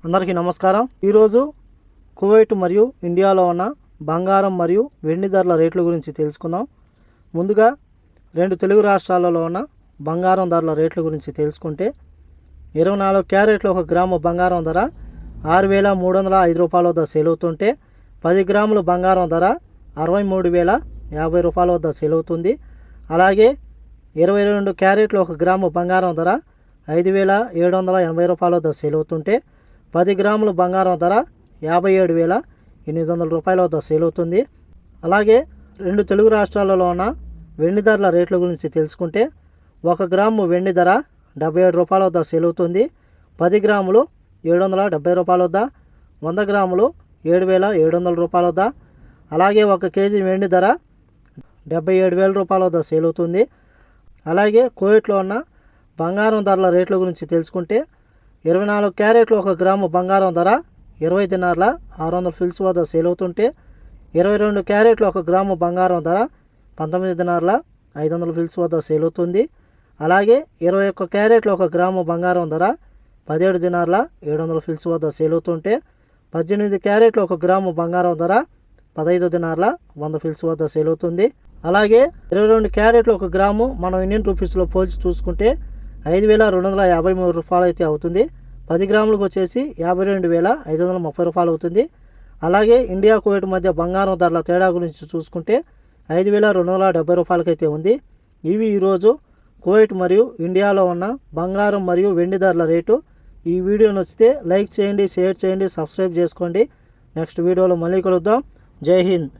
అందరికీ నమస్కారం. ఈరోజు కువైట్ మరియు ఇండియాలో ఉన్న బంగారం మరియు వెండి ధరల రేట్ల గురించి తెలుసుకుందాం. ముందుగా రెండు తెలుగు రాష్ట్రాలలో ఉన్న బంగారం ధరల రేట్ల గురించి తెలుసుకుంటే 24 క్యారెట్ల 1 గ్రాము బంగారం ధర 6,305 రూపాయల వద్ద సేల్ అవుతుంటే 10 గ్రాముల బంగారం ధర 63,050 రూపాయల వద్ద సేల్ అవుతుంది. అలాగే 22 క్యారెట్ల 1 గ్రాము బంగారం ధర 5,780 రూపాయల వద్ద సేల్ అవుతుంటే 10 గ్రాముల బంగారం ధర 57,800 రూపాయల వద్ద సేల్ అవుతుంది. అలాగే రెండు తెలుగు రాష్ట్రాలలో ఉన్న వెండి ధరల రేట్ల గురించి తెలుసుకుంటే 1 గ్రాము వెండి ధర 77 రూపాయల వద్ద సేల్ అవుతుంది. 10 గ్రాములు 770 రూపాయల వద్ద, 100 గ్రాములు 7,700 రూపాయల వద్ద, అలాగే 1 కేజీ వెండి ధర 77,000 రూపాయల వద్ద సేల్ అవుతుంది. అలాగే కువైట్లో ఉన్న బంగారం ధరల రేట్ల గురించి తెలుసుకుంటే 24 క్యారెట్ల 1 గ్రాము బంగారం ధర 20 దినార్ల 600 ఫిల్స్ వద్ద సేల్ అవుతుంటే 22 క్యారెట్ల 1 గ్రాము బంగారం ధర 19 దినార్ల 500 ఫిల్స్ వద్ద సేల్ అవుతుంది. అలాగే 21 క్యారెట్ల 1 గ్రాము బంగారం ధర 17 దినార్ల 700 ఫిల్స్ వద్ద సేల్ అవుతుంటే 18 క్యారెట్ల 1 గ్రాము బంగారం ధర 15 దినార్ల 100 ఫిల్స్ వద్ద సేల్ అవుతుంది. అలాగే 22 క్యారెట్ల 1 గ్రాము మనం ఇండియన్ రూపీస్లో పోల్చి చూసుకుంటే 5,253 రూపాయలు అయితే అవుతుంది. 10 గ్రాములకు వచ్చేసి 52,530 రూపాయలు అవుతుంది. అలాగే ఇండియా కువైట్ మధ్య బంగారం ధరల తేడా గురించి చూసుకుంటే 5,270 రూపాయలకైతే ఉంది. ఇవి ఈరోజు కువైట్ మరియు ఇండియాలో ఉన్న బంగారం మరియు వెండి ధరల రేటు. ఈ వీడియో నచ్చితే లైక్ చేయండి, షేర్ చేయండి, సబ్స్క్రైబ్ చేసుకోండి. నెక్స్ట్ వీడియోలో మళ్ళీ కలుద్దాం. జై హింద్.